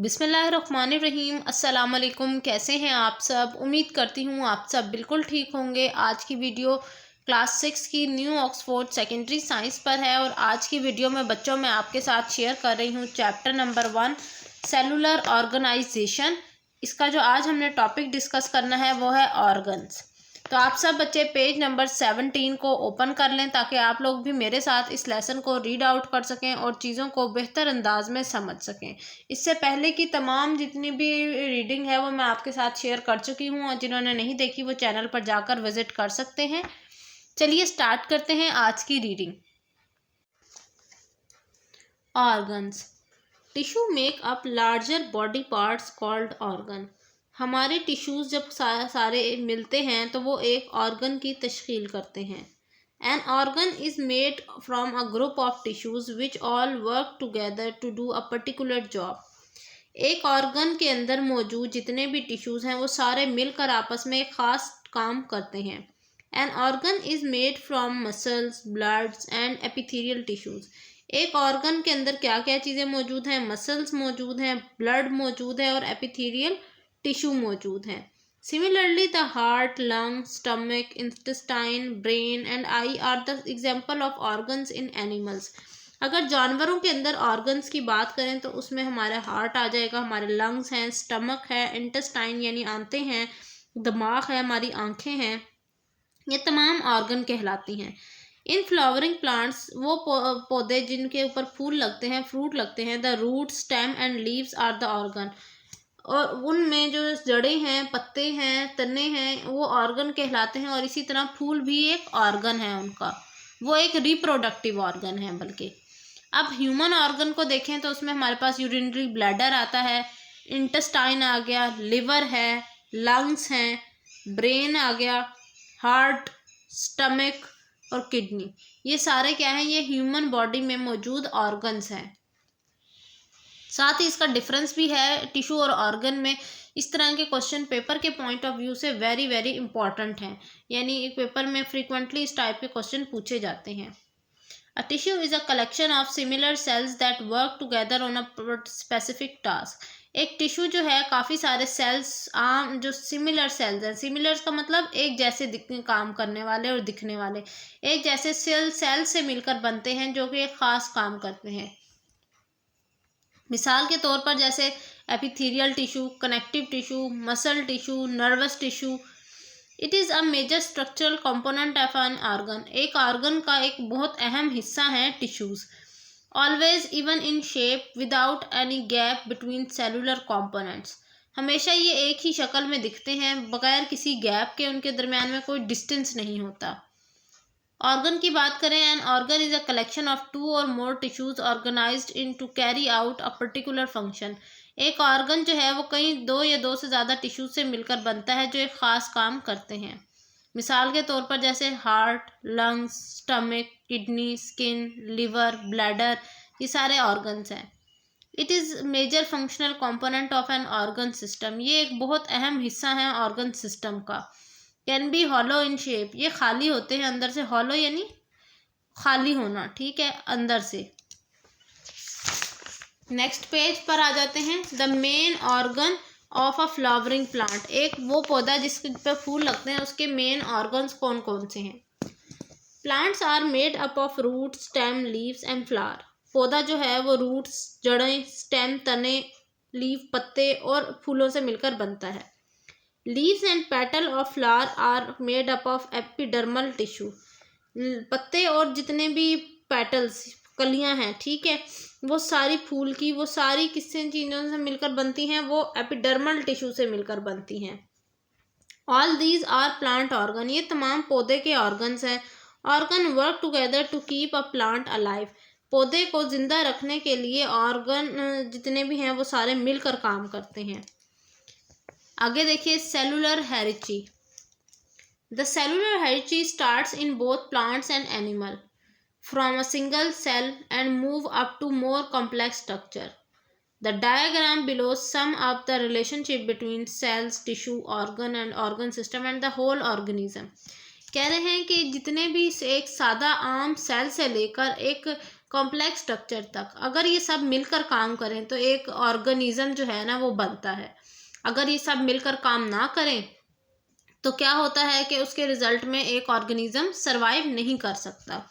बिस्मिल्लाहिर्रहमानिर्रहीम। अस्सलाम वालेकुम। कैसे हैं आप सब? उम्मीद करती हूँ आप सब बिल्कुल ठीक होंगे। आज की वीडियो क्लास 6 की न्यू ऑक्सफोर्ड सेकेंडरी साइंस पर है और आज की वीडियो में बच्चों मैं आपके साथ शेयर कर रही हूँ चैप्टर नंबर 1 सेलुलर ऑर्गेनाइजेशन। इसका जो आज हमने टॉपिक डिस्कस करना है वो है ऑर्गन्स। तो आप सब बच्चे पेज नंबर 17 को ओपन कर लें ताकि आप लोग भी मेरे साथ इस लेसन को रीड आउट कर सकें और चीज़ों को बेहतर अंदाज में समझ सकें। इससे पहले की तमाम जितनी भी रीडिंग है वो मैं आपके साथ शेयर कर चुकी हूँ और जिन्होंने नहीं देखी वो चैनल पर जाकर विजिट कर सकते हैं। चलिए स्टार्ट करते हैं आज की reading. Organs. Tissue make up larger body parts called organ. हमारे टिश्यूज़ जब सारे मिलते हैं तो वो एक ऑर्गन की तश्कील करते हैं। An organ is made from a group of tissues which all work together to do a particular job. एक ऑर्गन के अंदर मौजूद जितने भी टिश्यूज़ हैं वो सारे मिलकर आपस में एक ख़ास काम करते हैं। An organ is made from muscles, bloods and epithelial tissues. एक ऑर्गन के अंदर क्या क्या चीज़ें मौजूद हैं? मसल्स मौजूद हैं, ब्लड मौजूद है और एपिथेलियल टिश्यू मौजूद हैं। Similarly the heart, lung, stomach, intestine, brain and I R the example of organs in animals. अगर जानवरों के अंदर ऑर्गन्स की बात करें तो उसमें हमारा हार्ट आ जाएगा, हमारे लंग्स हैं, स्टमक है, इंटेस्टाइन यानी आंतें हैं, दिमाग है, हमारी आंखें हैं। ये तमाम ऑर्गन कहलाती हैं। इन फ्लावरिंग प्लांट्स वो पौधे जिनके ऊपर फूल लगते हैं, फ्रूट लगते हैं, the root, stem and leaves are the organ. और उनमें जो जड़ें हैं, पत्ते हैं, तने हैं, वो ऑर्गन कहलाते हैं। और इसी तरह फूल भी एक ऑर्गन है उनका, वो एक रिप्रोडक्टिव ऑर्गन है। बल्कि अब ह्यूमन ऑर्गन को देखें तो उसमें हमारे पास यूरिनरी ब्लैडर आता है, इंटेस्टाइन आ गया, लिवर है, लंग्स हैं, ब्रेन आ गया, हार्ट, स्टमक और किडनी। ये सारे क्या हैं? ये ह्यूमन बॉडी में मौजूद ऑर्गन्स हैं। साथ ही इसका डिफरेंस भी है टिश्यू और ऑर्गन में। इस तरह के क्वेश्चन पेपर के पॉइंट ऑफ व्यू से वेरी वेरी इंपॉर्टेंट हैं, यानी एक पेपर में फ्रीक्वेंटली इस टाइप के क्वेश्चन पूछे जाते हैं। A tissue is a collection of similar cells that work together on a specific task. एक टिश्यू जो है काफ़ी सारे सेल्स आम जो सिमिलर सेल्स हैं, सिमिलर का मतलब एक जैसे काम करने वाले और दिखने वाले, एक जैसे सेल से मिलकर बनते हैं जो कि एक ख़ास काम करते हैं। मिसाल के तौर पर जैसे epithelial tissue, connective tissue, muscle tissue, nervous tissue. It is a major structural component of an organ. एक ऑर्गन का एक बहुत अहम हिस्सा है tissues. Always even in shape without any gap between cellular components. हमेशा ये एक ही शक्ल में दिखते हैं बगैर किसी गैप के, उनके दरमियान में कोई डिस्टेंस नहीं होता। ऑर्गन की बात करें, an organ is a collection of 2 or more tissues organized into carry out a particular function. एक ऑर्गन जो है वो कई 2 या 2 से ज़्यादा टिश्यूज से मिलकर बनता है जो एक ख़ास काम करते हैं। मिसाल के तौर पर जैसे heart, lungs, stomach, kidney, skin, liver, bladder, ये सारे ऑर्गन्स हैं। It is major functional component of an organ system. ये एक बहुत अहम हिस्सा है ऑर्गन सिस्टम का। Can be hollow in shape, ये खाली होते हैं अंदर से, हॉलो यानी खाली होना, ठीक है, अंदर से। नेक्स्ट पेज पर आ जाते हैं। The main organ of a flowering plant. एक वो पौधा जिसके पे फूल लगते हैं, उसके मेन ऑर्गन्स कौन कौन से हैं? Plants are made up of root, stem, leaves and flower. पौधा जो है वो रूट्स, जड़ें, स्टेम, तने, लीव, पत्ते और फूलों से मिलकर बनता है। Leaves and petal of flower are made up of epidermal tissue. पत्ते और जितने भी पेटल्स, कलियां हैं, ठीक है, वो सारी फूल की, वो सारी किससे चीज़ों से मिलकर बनती हैं? वो एपिडर्मल टिश्यू से मिलकर बनती हैं। All these are plant organ. ये तमाम पौधे के ऑर्गन्स हैं। Organ work together to keep a plant alive. पौधे को जिंदा रखने के लिए ऑर्गन जितने भी हैं वो सारे मिलकर काम करते हैं। आगे देखिए, cellular hierarchy. The cellular hierarchy starts in both plants and animal from a single cell and move up to more complex structure. The diagram below sum up the relationship between cells, tissue, organ and organ system and the whole organism. कह रहे हैं कि जितने भी एक सादा आम cell से लेकर एक कॉम्प्लेक्स स्ट्रक्चर तक। अगर ये सब मिलकर काम करें तो एक ऑर्गेनिज्म जो है ना वो बनता है। अगर ये सब मिलकर काम ना करें तो क्या होता है कि उसके रिजल्ट में एक ऑर्गेनिज्म सरवाइव नहीं कर सकता।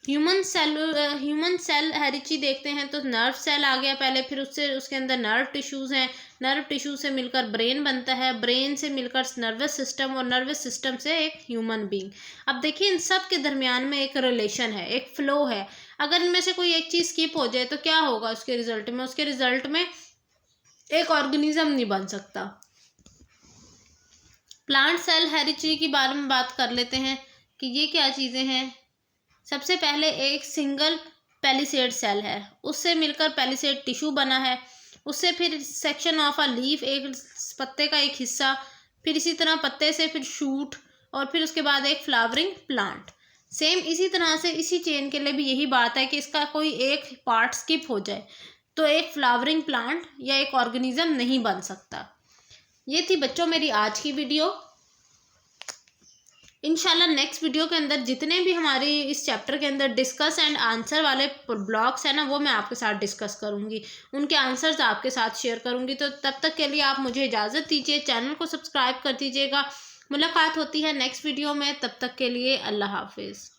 ह्यूमन सेल हेरिची देखते हैं तो नर्व सेल आ गया पहले, फिर उससे उसके अंदर नर्व टिश्यूज़ हैं, नर्व टिश्यू से मिलकर ब्रेन बनता है, ब्रेन से मिलकर नर्वस सिस्टम और नर्वस सिस्टम से एक ह्यूमन बीइंग। अब देखिए इन सब के दरमियान में एक रिलेशन है, एक फ्लो है। अगर इनमें से कोई एक चीज़ स्किप हो जाए तो क्या होगा उसके रिजल्ट में? उसके रिजल्ट में एक ऑर्गेनिज्म नहीं बन सकता। प्लांट सेल हेरिची के बारे में बात कर लेते हैं कि ये क्या चीज़ें हैं। सबसे पहले एक सिंगल पैलिसेड सेल है, उससे मिलकर पैलिसेड टिश्यू बना है, उससे फिर सेक्शन ऑफ अ लीफ, एक पत्ते का एक हिस्सा, फिर इसी तरह पत्ते से फिर शूट, और फिर उसके बाद एक फ्लावरिंग प्लांट। सेम इसी तरह से इसी चेन के लिए भी यही बात है कि इसका कोई एक पार्ट स्किप हो जाए तो एक फ्लावरिंग प्लांट या एक ऑर्गेनिज्म नहीं बन सकता। ये थी बच्चों मेरी आज की वीडियो। इंशाल्लाह नेक्स्ट वीडियो के अंदर जितने भी हमारे इस चैप्टर के अंदर डिस्कस एंड आंसर वाले ब्लॉक्स हैं ना वो मैं आपके साथ डिस्कस करूंगी, उनके आंसर्स आपके साथ शेयर करूंगी। तो तब तक के लिए आप मुझे इजाज़त दीजिए, चैनल को सब्सक्राइब कर दीजिएगा। मुलाकात होती है नेक्स्ट वीडियो में, तब तक के लिए अल्लाह हाफिज़।